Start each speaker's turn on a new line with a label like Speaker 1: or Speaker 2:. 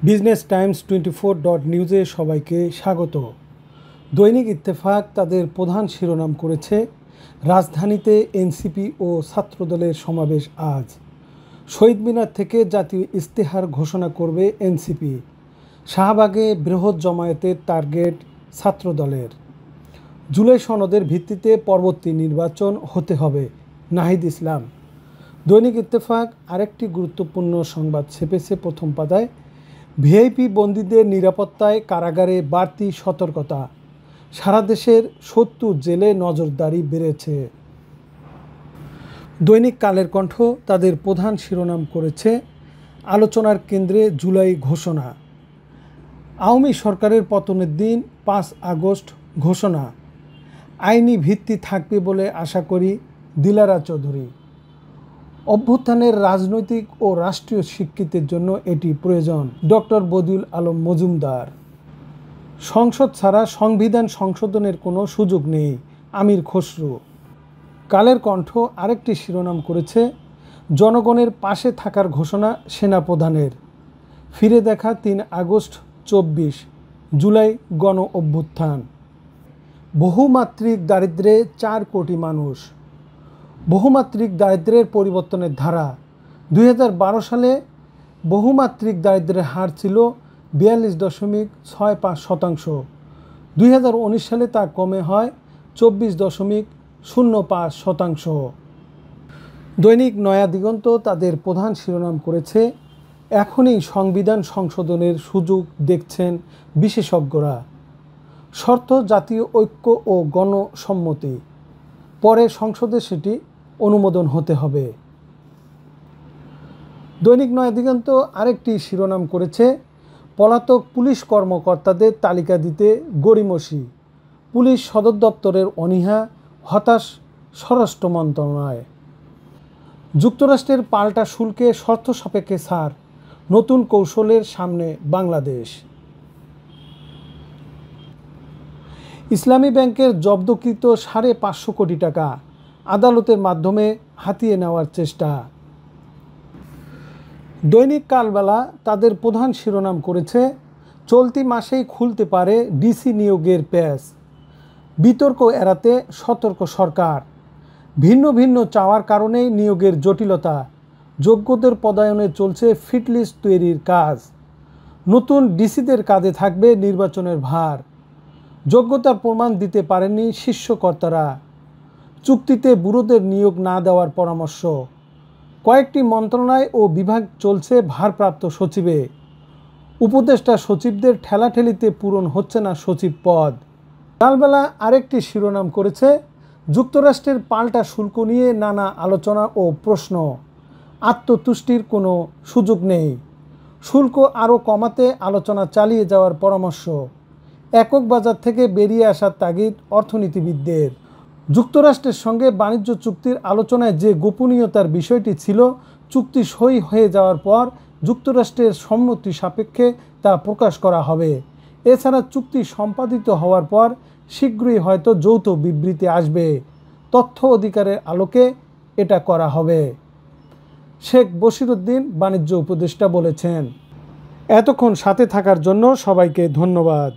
Speaker 1: Business Times 24 নিউজে সবাইকে স্বাগত। দৈনিক ইত্তেফাক তাদের প্রধান শিরোনাম করেছে, রাজধানীতে এনসিপি ও ছাত্রদলের সমাবেশ আজ। শহীদ মিনার থেকে জাতীয় ইশতেহার ঘোষণা করবে এনসিপি। শাহবাগে বৃহৎ জমায়েতের টার্গেট ছাত্রদলের। জুলাই সনদের ভিত্তিতে পরবর্তী নির্বাচন হতে হবে, নাহিদ ইসলাম। দৈনিক ইত্তেফাক আরেকটি গুরুত্বপূর্ণ সংবাদ ছেপেছে প্রথম পাতায়। ভিআইপি বন্দীদের নিরাপত্তায় কারাগারে বাড়তি সতর্কতা। সারা দেশের ৭০ জেলে নজরদারি বেড়েছে। দৈনিক কালের কণ্ঠ তাদের প্রধান শিরোনাম করেছে, আলোচনার কেন্দ্রে জুলাই ঘোষণা। আওয়ামী সরকারের পতনের দিন ৫ আগস্ট ঘোষণা। আইনি ভিত্তি থাকবে বলে আশা করি, দিলারা চৌধুরী। অভ্যুত্থানের রাজনৈতিক ও রাষ্ট্রীয় স্বীকৃতির জন্য এটি প্রয়োজন, ডক্টর বদিউল আলম মজুমদার। সংসদ ছাড়া সংবিধান সংশোধনের কোনো সুযোগ নেই, আমির খসরু। কালের কণ্ঠ আরেকটি শিরোনাম করেছে, জনগণের পাশে থাকার ঘোষণা সেনাপ্রধানের। ফিরে দেখা ৩ আগস্ট ২৪, জুলাই গণ অভ্যুত্থান। বহুমাত্রিক দারিদ্র্যে ৪ কোটি মানুষ। বহুমাত্রিক দারিদ্র্যের পরিবর্তনের ধারা। ২০১২ সালে বহুমাত্রিক দারিদ্র্যের হার ছিল ৪২.৬৫%। ২০১৯ সালে তা কমে হয় ২৪.০৫%। দৈনিক নয়া দিগন্ত তাদের প্রধান শিরোনাম করেছে, এখনই সংবিধান সংশোধনের সুযোগ দেখছেন বিশেষজ্ঞরা। শর্ত জাতীয় ঐক্য ও গণসম্মতি, পরে সংসদে সেটি অনুমোদন হতে হবে। দৈনিক নয়া দিগন্ত আরেকটি শিরোনাম করেছে, পলাতক পুলিশ কর্মকর্তাদের তালিকা দিতে গড়িমসি। পুলিশ সদর দপ্তরের অনীহা, হতাশ স্বরাষ্ট্র মন্ত্রণালয়। যুক্তরাষ্ট্রের পাল্টা শুল্কে শর্ত সাপেক্ষে ছাড়, নতুন কৌশলের সামনে বাংলাদেশ। ইসলামী ব্যাংকের জব্দকৃত ৫৫০ কোটি টাকা আদালতের মাধ্যমে হাতিয়ে নেওয়ার চেষ্টা। দৈনিক কালবেলা তাদের প্রধান শিরোনাম করেছে, চলতি মাসেই খুলতে পারে ডিসি নিয়োগের প্যাচ। বিতর্ক এড়াতে সতর্ক সরকার। ভিন্ন ভিন্ন চাওয়ার কারণেই নিয়োগের জটিলতা। যোগ্যদের পদায়নে চলছে ফিটলিস্ট তৈরির কাজ। নতুন ডিসিদের কাঁধে থাকবে নির্বাচনের ভার। যোগ্যতার প্রমাণ দিতে পারেননি শীর্ষকর্তারা। চুক্তিতে বুড়োদের নিয়োগ না দেওয়ার পরামর্শ। কয়েকটি মন্ত্রণালয় ও বিভাগ চলছে ভারপ্রাপ্ত সচিবে। উপদেষ্টা সচিবদের ঠেলাঠেলিতে পূরণ হচ্ছে না সচিব পদ। কালবেলা আরেকটি শিরোনাম করেছে, যুক্তরাষ্ট্রের পাল্টা শুল্ক নিয়ে নানা আলোচনা ও প্রশ্ন। আত্মতুষ্টির কোনো সুযোগ নেই। শুল্ক আরও কমাতে আলোচনা চালিয়ে যাওয়ার পরামর্শ। একক বাজার থেকে বেরিয়ে আসার তাগিদ অর্থনীতিবিদদের। যুক্তরাষ্ট্রের সঙ্গে বাণিজ্য চুক্তির আলোচনায় যে গোপনীয়তার বিষয়টি ছিল, চুক্তি সই হয়ে যাওয়ার পর যুক্তরাষ্ট্রের সম্মতি সাপেক্ষে তা প্রকাশ করা হবে। এছাড়া চুক্তি সম্পাদিত হওয়ার পর শীঘ্রই হয়তো যৌথ বিবৃতি আসবে। তথ্য অধিকারের আলোকে এটা করা হবে, শেখ বশিরউদ্দিন বাণিজ্য উপদেষ্টা বলেছেন। এতক্ষণ সাথে থাকার জন্য সবাইকে ধন্যবাদ।